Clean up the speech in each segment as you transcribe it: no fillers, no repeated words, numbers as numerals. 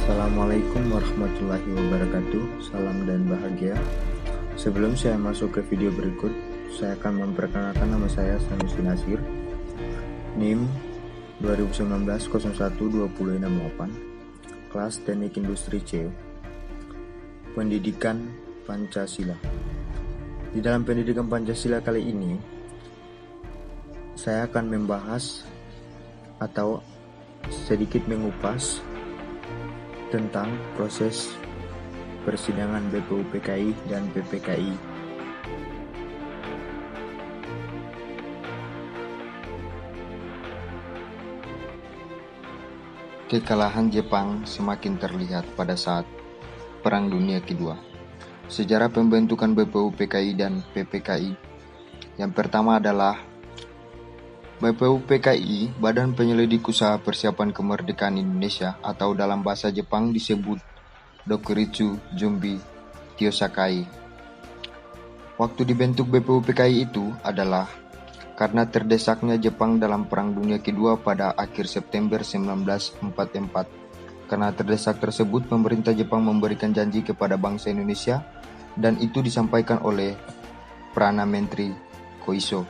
Assalamualaikum warahmatullahi wabarakatuh. Salam dan bahagia. Sebelum saya masuk ke video berikut, saya akan memperkenalkan nama saya Sanusi Nasir, NIM 2019-01-2068, kelas Teknik Industri C, Pendidikan Pancasila. Di dalam pendidikan Pancasila kali ini, saya akan membahas atau sedikit mengupas tentang proses persidangan BPUPKI dan PPKI. Kekalahan Jepang semakin terlihat pada saat Perang Dunia Kedua. Sejarah pembentukan BPUPKI dan PPKI. Yang pertama adalah BPUPKI, Badan Penyelidik Usaha Persiapan Kemerdekaan Indonesia, atau dalam bahasa Jepang disebut Dokuritsu Jumbi Kyosakai. Waktu dibentuk BPUPKI itu adalah karena terdesaknya Jepang dalam Perang Dunia Kedua pada akhir September 1944. Karena terdesak tersebut, pemerintah Jepang memberikan janji kepada bangsa Indonesia, dan itu disampaikan oleh Perdana Menteri Koiso.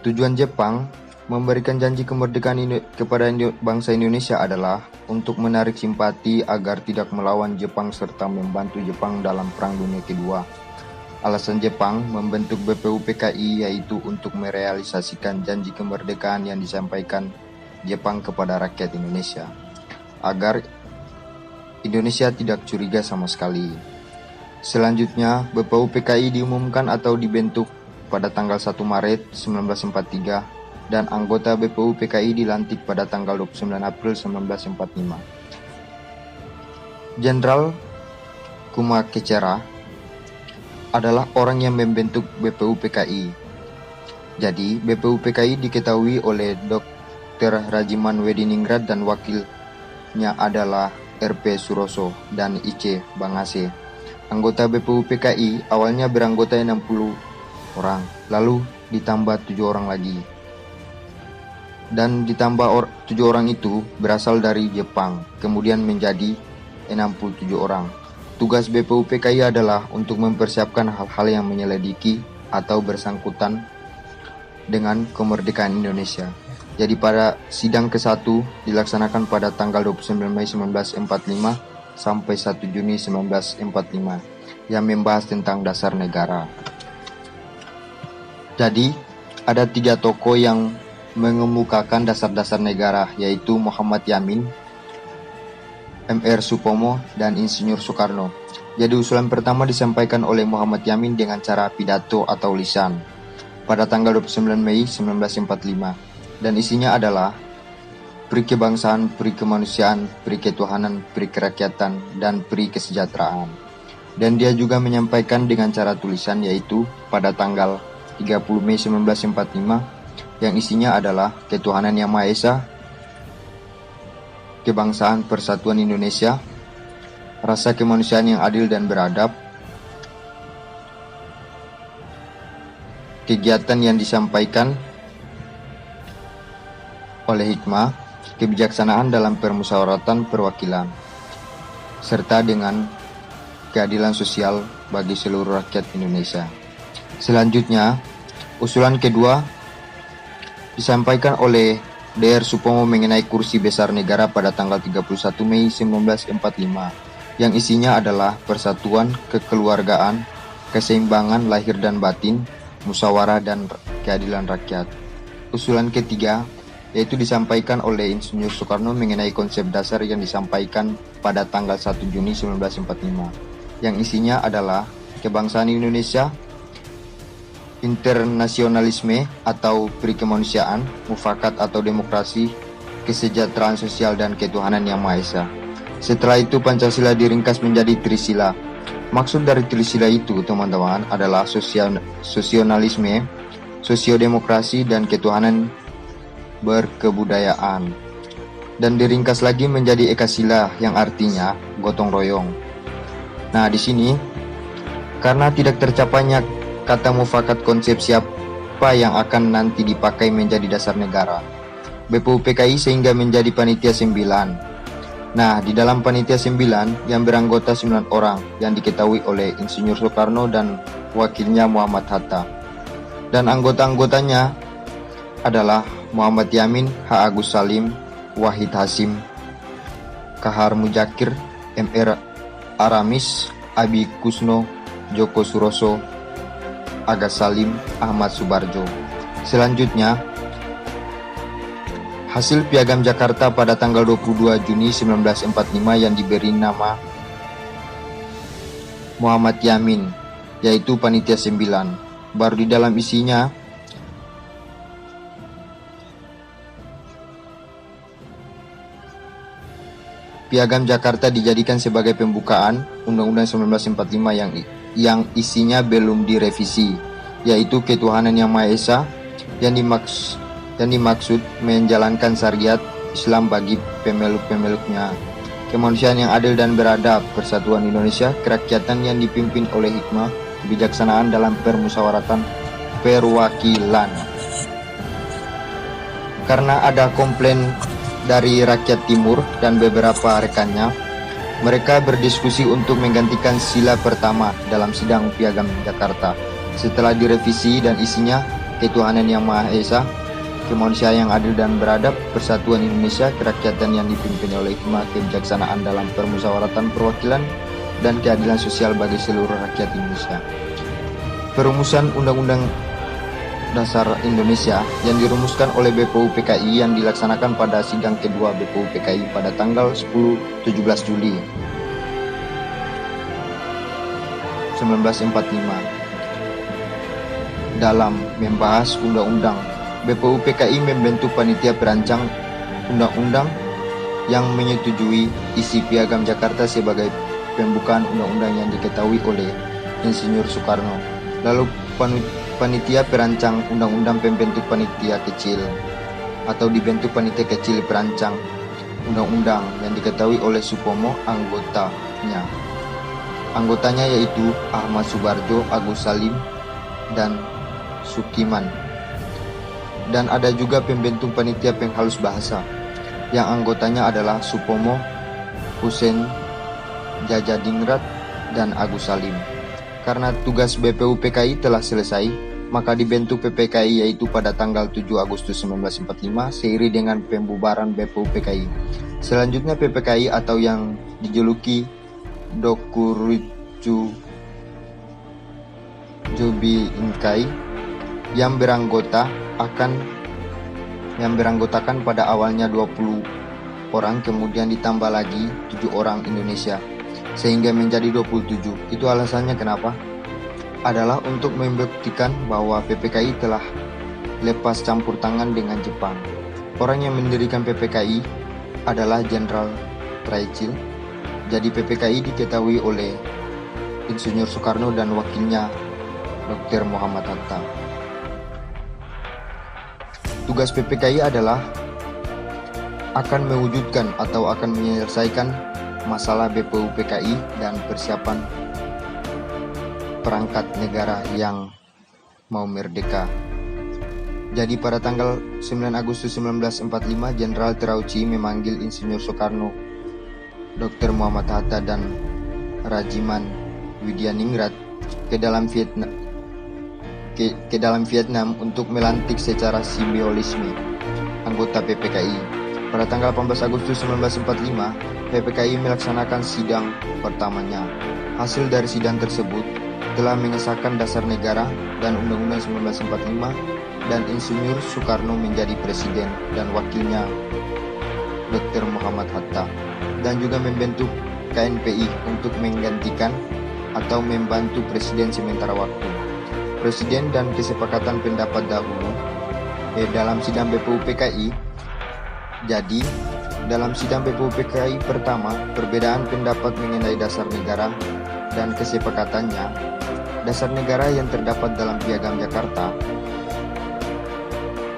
Tujuan Jepang memberikan janji kemerdekaan kepada bangsa Indonesia adalah untuk menarik simpati agar tidak melawan Jepang serta membantu Jepang dalam Perang Dunia Kedua. Alasan Jepang membentuk BPUPKI yaitu untuk merealisasikan janji kemerdekaan yang disampaikan Jepang kepada rakyat Indonesia, agar Indonesia tidak curiga sama sekali. Selanjutnya, BPUPKI diumumkan atau dibentuk pada tanggal 1 Maret 1943 dan anggota BPUPKI dilantik pada tanggal 29 April 1945. Jenderal Kumakechera adalah orang yang membentuk BPUPKI. Jadi, BPUPKI diketahui oleh Dr. Rajiman Wediningrat dan wakilnya adalah RP Suroso dan IC Bangase. Anggota BPUPKI awalnya beranggota 60 orang, lalu ditambah 7 orang lagi. Dan ditambah 7 orang itu berasal dari Jepang, kemudian menjadi 67 orang. Tugas BPUPKI adalah untuk mempersiapkan hal-hal yang menyelidiki atau bersangkutan dengan kemerdekaan Indonesia. Jadi pada sidang ke-1 dilaksanakan pada tanggal 29 Mei 1945 sampai 1 Juni 1945 yang membahas tentang dasar negara. Jadi ada 3 tokoh yang mengemukakan dasar-dasar negara, yaitu Muhammad Yamin, M.R. Supomo, dan Insinyur Soekarno. Jadi usulan pertama disampaikan oleh Muhammad Yamin dengan cara pidato atau lisan pada tanggal 29 Mei 1945, dan isinya adalah peri kebangsaan, peri kemanusiaan, peri ketuhanan, peri kerakyatan, dan peri kesejahteraan. Dan dia juga menyampaikan dengan cara tulisan, yaitu pada tanggal 30 Mei 1945, yang isinya adalah ketuhanan yang Maha Esa, kebangsaan persatuan Indonesia, rasa kemanusiaan yang adil dan beradab, kegiatan yang disampaikan oleh hikmah, kebijaksanaan dalam permusyawaratan perwakilan, serta dengan keadilan sosial bagi seluruh rakyat Indonesia. Selanjutnya, usulan kedua disampaikan oleh Dr. Supomo mengenai kursi besar negara pada tanggal 31 Mei 1945, yang isinya adalah persatuan, kekeluargaan, keseimbangan lahir dan batin, musyawarah dan keadilan rakyat. Usulan ketiga yaitu disampaikan oleh Insinyur Soekarno mengenai konsep dasar yang disampaikan pada tanggal 1 Juni 1945, yang isinya adalah kebangsaan Indonesia, internasionalisme atau peri kemanusiaan, mufakat atau demokrasi, kesejahteraan sosial, dan ketuhanan yang Maha Esa. Setelah itu Pancasila diringkas menjadi Trisila. Maksud dari Trisila itu, teman-teman, adalah sosionalisme, sosiodemokrasi, dan ketuhanan berkebudayaan. Dan diringkas lagi menjadi Ekasila yang artinya gotong royong. Nah, di sini karena tidak tercapainya kata mufakat konsep siapa yang akan nanti dipakai menjadi dasar negara, BPUPKI sehingga menjadi panitia 9. Nah, di dalam panitia 9 yang beranggota 9 orang yang diketahui oleh Insinyur Soekarno dan wakilnya Muhammad Hatta. Dan anggota-anggotanya adalah Muhammad Yamin, H. Agus Salim, Wahid Hasim, Kahar Mujakir, M.R. Aramis, Abi Kusno, Joko Suroso, Aga Salim, Ahmad Subarjo. Selanjutnya, hasil Piagam Jakarta pada tanggal 22 Juni 1945 yang diberi nama Muhammad Yamin, yaitu panitia 9. Baru di dalam isinya Piagam Jakarta dijadikan sebagai pembukaan Undang-Undang 1945 yang isinya belum direvisi, yaitu ketuhanan yang Maha Esa yang dimaksud menjalankan syariat Islam bagi pemeluk-pemeluknya, kemanusiaan yang adil dan beradab, persatuan Indonesia, kerakyatan yang dipimpin oleh hikmah, kebijaksanaan dalam permusyawaratan perwakilan. Karena ada komplain dari rakyat timur dan beberapa rekannya, mereka berdiskusi untuk menggantikan sila pertama dalam sidang Piagam Jakarta. Setelah direvisi dan isinya ketuhanan yang Maha Esa, kemanusiaan yang adil dan beradab, persatuan Indonesia, kerakyatan yang dipimpin oleh hikmah, kebijaksanaan dalam permusyawaratan perwakilan, dan keadilan sosial bagi seluruh rakyat Indonesia. Perumusan Undang-Undang Dasar Indonesia yang dirumuskan oleh BPU PKI yang dilaksanakan pada sidang kedua BPU PKI pada tanggal 17 Juli 1945. Dalam membahas undang-undang, BPU PKI membentuk panitia perancang undang-undang yang menyetujui isi Piagam Jakarta sebagai pembukaan undang-undang yang diketahui oleh Insinyur Soekarno. Lalu panitia perancang undang-undang membentuk panitia kecil atau dibentuk panitia kecil perancang undang-undang yang diketahui oleh Supomo anggotanya. Anggotanya yaitu Ahmad Subarjo, Agus Salim, dan Sukiman. Dan ada juga pembentuk panitia penghalus bahasa yang anggotanya adalah Supomo, Hussein Jajadingrat, dan Agus Salim. Karena tugas BPU PKI telah selesai, maka dibentuk PPKI yaitu pada tanggal 7 Agustus 1945 seiring dengan pembubaran BPU PKI. Selanjutnya PPKI atau yang dijuluki Dokurucu Jobi Inkai yang beranggotakan pada awalnya 20 orang, kemudian ditambah lagi 7 orang Indonesia, sehingga menjadi 27. Itu alasannya kenapa? Adalah untuk membuktikan bahwa PPKI telah lepas campur tangan dengan Jepang. Orang yang mendirikan PPKI adalah Jenderal Traichil. Jadi PPKI diketahui oleh Insinyur Soekarno dan wakilnya Dr. Muhammad Hatta. Tugas PPKI adalah akan mewujudkan atau akan menyelesaikan masalah BPU PKI dan persiapan perangkat negara yang mau merdeka. Jadi pada tanggal 9 Agustus 1945, Jenderal Terauchi memanggil Insinyur Soekarno, Dr. Muhammad Hatta, dan Rajiman Widyaningrat ke dalam Vietnam untuk melantik secara simbolisme anggota PPKI. Pada tanggal 18 Agustus 1945, PPKI melaksanakan sidang pertamanya. Hasil dari sidang tersebut telah mengesahkan Dasar Negara dan Undang-Undang 1945, dan Insinyur Soekarno menjadi presiden dan wakilnya Dr. Muhammad Hatta, dan juga membentuk KNPI untuk menggantikan atau membantu presiden sementara waktu. Presiden dan kesepakatan pendapat dahulu dalam sidang BPU PKI. Jadi, dalam sidang BPU PKI pertama, perbedaan pendapat mengenai dasar negara dan kesepakatannya. Dasar negara yang terdapat dalam Piagam Jakarta.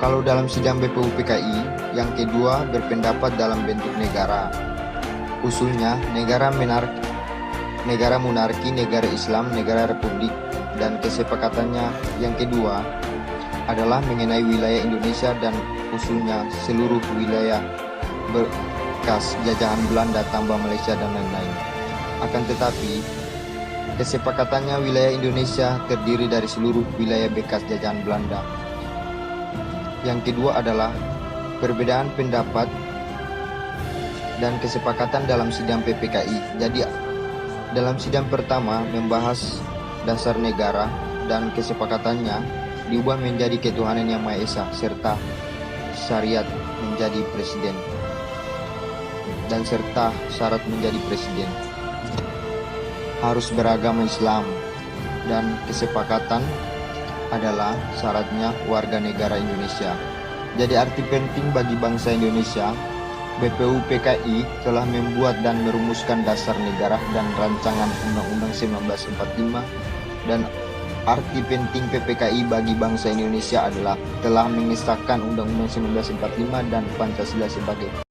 Kalau dalam sidang BPU PKI, yang kedua berpendapat dalam bentuk negara. Usulnya negara monarki, negara Islam, negara republik, dan kesepakatannya yang kedua adalah mengenai wilayah Indonesia dan usulnya seluruh wilayah bekas jajahan Belanda tambah Malaysia dan lain-lain. Akan tetapi, kesepakatannya wilayah Indonesia terdiri dari seluruh wilayah bekas jajahan Belanda. Yang kedua adalah perbedaan pendapat dan kesepakatan dalam sidang PPKI. Jadi, dalam sidang pertama membahas dasar negara dan kesepakatannya diubah menjadi ketuhanan yang Maha Esa serta syariat menjadi presiden dan serta syarat menjadi presiden harus beragama Islam, dan kesepakatan adalah syaratnya warga negara Indonesia. Jadi arti penting bagi bangsa Indonesia, BPU PKI telah membuat dan merumuskan dasar negara dan rancangan Undang-Undang 1945, dan arti penting PPKI bagi bangsa Indonesia adalah telah mengesahkan Undang-Undang 1945 dan Pancasila sebagai